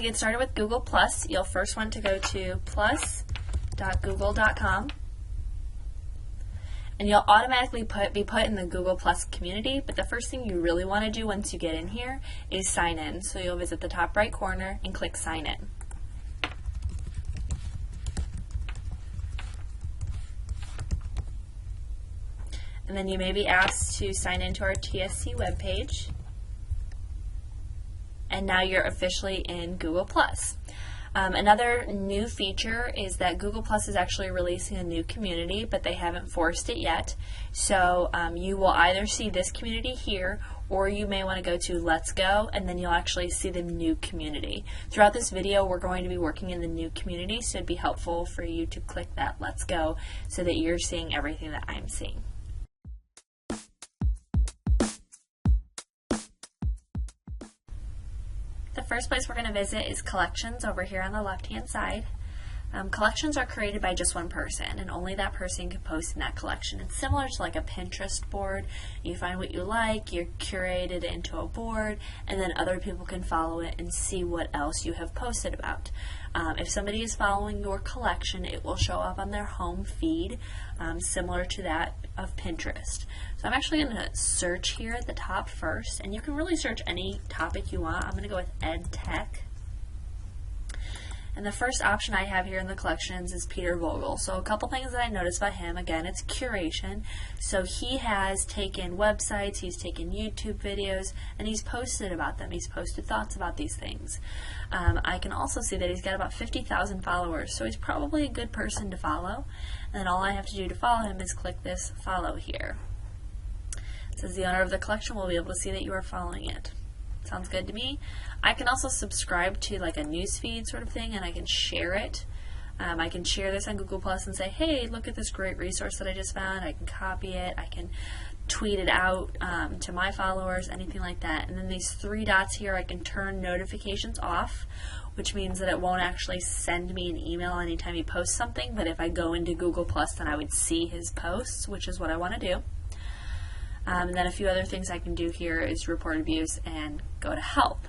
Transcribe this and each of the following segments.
get started with Google+, you'll first want to go to plus.google.com. And you'll automatically be put in the Google Plus community, but the first thing you really want to do once you get in here is sign in. So you'll visit the top right corner and click sign in. And then you may be asked to sign into our TSC webpage. And now you're officially in Google Plus. Another new feature is that Google Plus is actually releasing a new community, but they haven't forced it yet. So you will either see this community here, or you may want to go to Let's Go, and then you'll actually see the new community. Throughout this video, we're going to be working in the new community, so it'd be helpful for you to click that Let's Go so that you're seeing everything that I'm seeing. The first place we're going to visit is collections over here on the left-hand side. Collections are created by just one person, and only that person can post in that collection. It's similar to like a Pinterest board. You find what you like, you curate it into a board, and then other people can follow it and see what else you have posted about. If somebody is following your collection, it will show up on their home feed, similar to that of Pinterest. So I'm actually going to search here at the top first, and you can really search any topic you want. I'm going to go with Ed Tech. And the first option I have here in the collections is Peter Vogel. So a couple things that I noticed about him, again, it's curation. So he has taken websites, he's taken YouTube videos, and he's posted about them. He's posted thoughts about these things. I can also see that he's got about 50,000 followers, so he's probably a good person to follow. And then all I have to do to follow him is click this follow here. It says the owner of the collection will be able to see that you are following it. Sounds good to me. I can also subscribe to like a newsfeed sort of thing, and I can share it. I can share this on Google Plus and say, hey, look at this great resource that I just found. I can copy it. I can tweet it out to my followers, anything like that. And then these three dots here, I can turn notifications off, which means that it won't actually send me an email anytime he posts something, but if I go into Google Plus, then I would see his posts, which is what I want to do. And then a few other things I can do here is report abuse and go to help.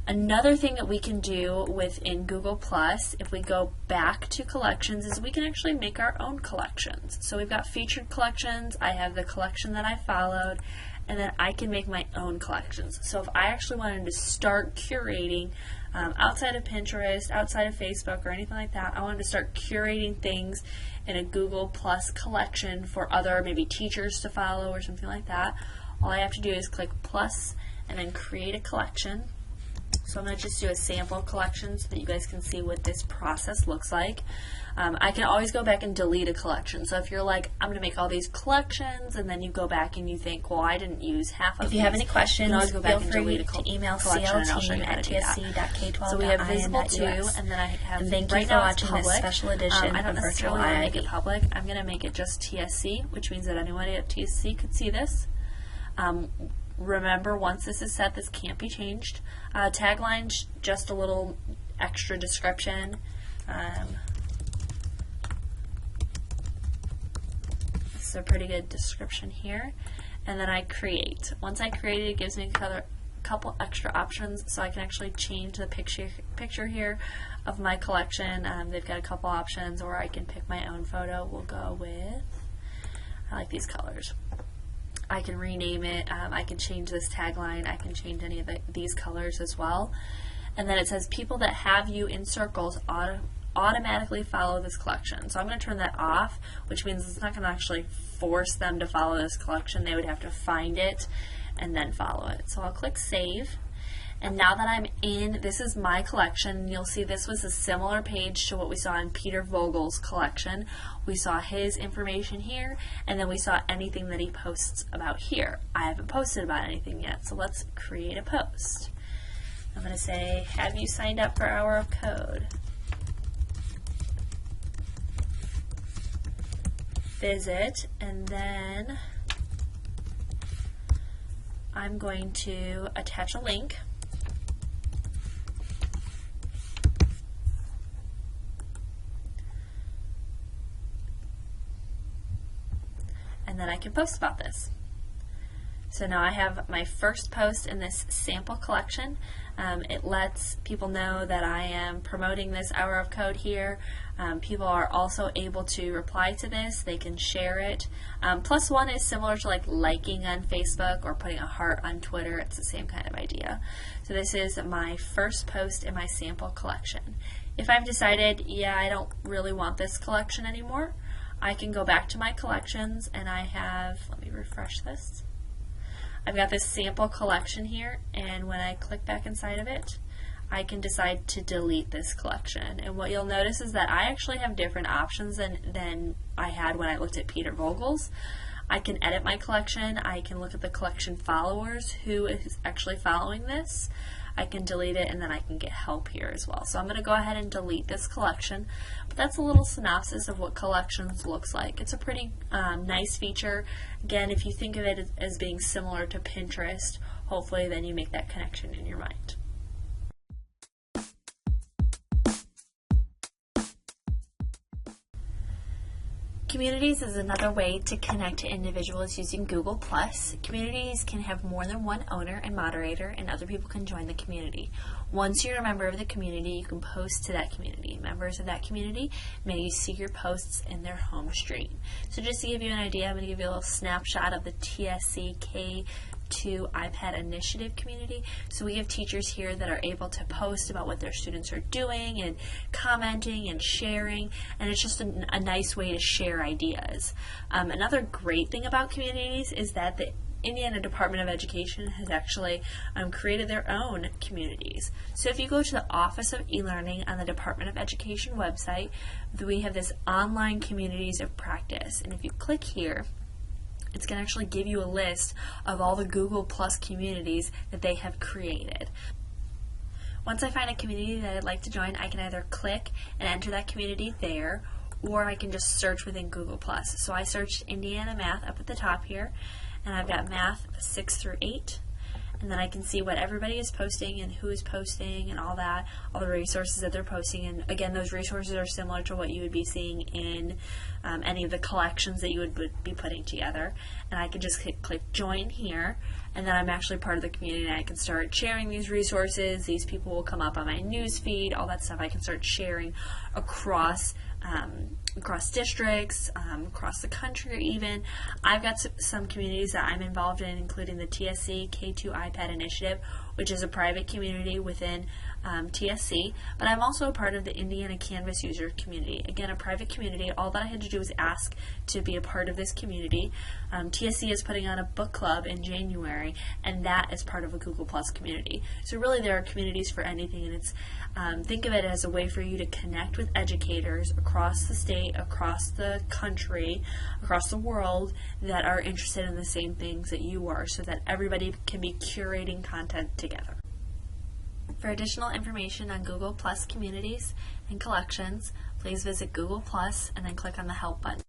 Another thing that we can do within Google Plus, if we go back to collections, is we can actually make our own collections. So we've got featured collections, I have the collection that I followed, and then I can make my own collections. So if I actually wanted to start curating outside of Pinterest, outside of Facebook, or anything like that, I wanted to start curating things in a Google Plus collection for other maybe teachers to follow or something like that. All I have to do is click plus and then create a collection. So I'm going to just do a sample collection so that you guys can see what this process looks like. I can always go back and delete a collection. So if you're like, I'm going to make all these collections, and then you go back and you think, well, I didn't use half of these. If you have any questions, go back feel and free delete to email CLteam@tsc.k12.in. So we have visible to, and then I have and thank you right for now watching public. this special edition I don't of Virtual necessarily want to make it IIB. public. I'm going to make it just TSC, which means that anybody at TSC could see this. Remember, once this is set, this can't be changed. Tagline, just a little extra description. This is a pretty good description here. And then I create. Once I create it, it gives me a couple extra options, so I can actually change the picture here of my collection. They've got a couple options, or I can pick my own photo. We'll go with, I like these colors. I can rename it, I can change this tagline, I can change any of these colors as well. And then it says people that have you in circles automatically follow this collection. So I'm going to turn that off, which means it's not going to actually force them to follow this collection. They would have to find it and then follow it. So I'll click save. And now that I'm in, this is my collection. You'll see this was a similar page to what we saw in Peter Vogel's collection. We saw his information here, and then we saw anything that he posts about here. I haven't posted about anything yet, so let's create a post. I'm going to say, have you signed up for Hour of Code? Visit, and then I'm going to attach a link. And then I can post about this. So now I have my first post in this sample collection. It lets people know that I am promoting this hour of code here. People are also able to reply to this. They can share it. +1 is similar to like liking on Facebook or putting a heart on Twitter. It's the same kind of idea. So this is my first post in my sample collection. If I've decided, yeah, I don't really want this collection anymore, I can go back to my collections and I have, let me refresh this. I've got this sample collection here, and when I click back inside of it, I can decide to delete this collection. And what you'll notice is that I actually have different options than I had when I looked at Peter Vogel's. I can edit my collection. I can look at the collection followers, who is actually following this. I can delete it, and then I can get help here as well. So I'm going to go ahead and delete this collection. But that's a little synopsis of what collections looks like. It's a pretty nice feature. Again, if you think of it as being similar to Pinterest, hopefully then you make that connection in your mind. Communities is another way to connect to individuals using Google+. Communities can have more than one owner and moderator, and other people can join the community. Once you're a member of the community, you can post to that community. Members of that community may see your posts in their home stream. So just to give you an idea, I'm going to give you a little snapshot of the TSC K2 iPad initiative community. So we have teachers here that are able to post about what their students are doing and commenting and sharing, and it's just a nice way to share ideas. Another great thing about communities is that the Indiana Department of Education has actually created their own communities. So if you go to the Office of E-Learning on the Department of Education website, we have this online communities of practice, and if you click here, it's going to actually give you a list of all the Google Plus communities that they have created. Once I find a community that I'd like to join, I can either click and enter that community there, or I can just search within Google Plus. So I searched Indiana Math up at the top here, and I've got Math 6 through 8. And then I can see what everybody is posting and who is posting and all that, all the resources that they're posting. And again, those resources are similar to what you would be seeing in any of the collections that you would be putting together. And I can just click join here, and then I'm actually part of the community, and I can start sharing these resources. These people will come up on my news feed, all that stuff I can start sharing across districts, across the country even. I've got some communities that I'm involved in, including the TSC K2 iPad Initiative, which is a private community within TSC, but I'm also a part of the Indiana Canvas user community. Again, a private community. All that I had to do was ask to be a part of this community. TSC is putting on a book club in January, and that is part of a Google Plus community. So really there are communities for anything, and it's think of it as a way for you to connect with educators across the state, across the country, across the world that are interested in the same things that you are, so that everybody can be curating content together. For additional information on Google Plus communities and collections, please visit Google Plus and then click on the Help button.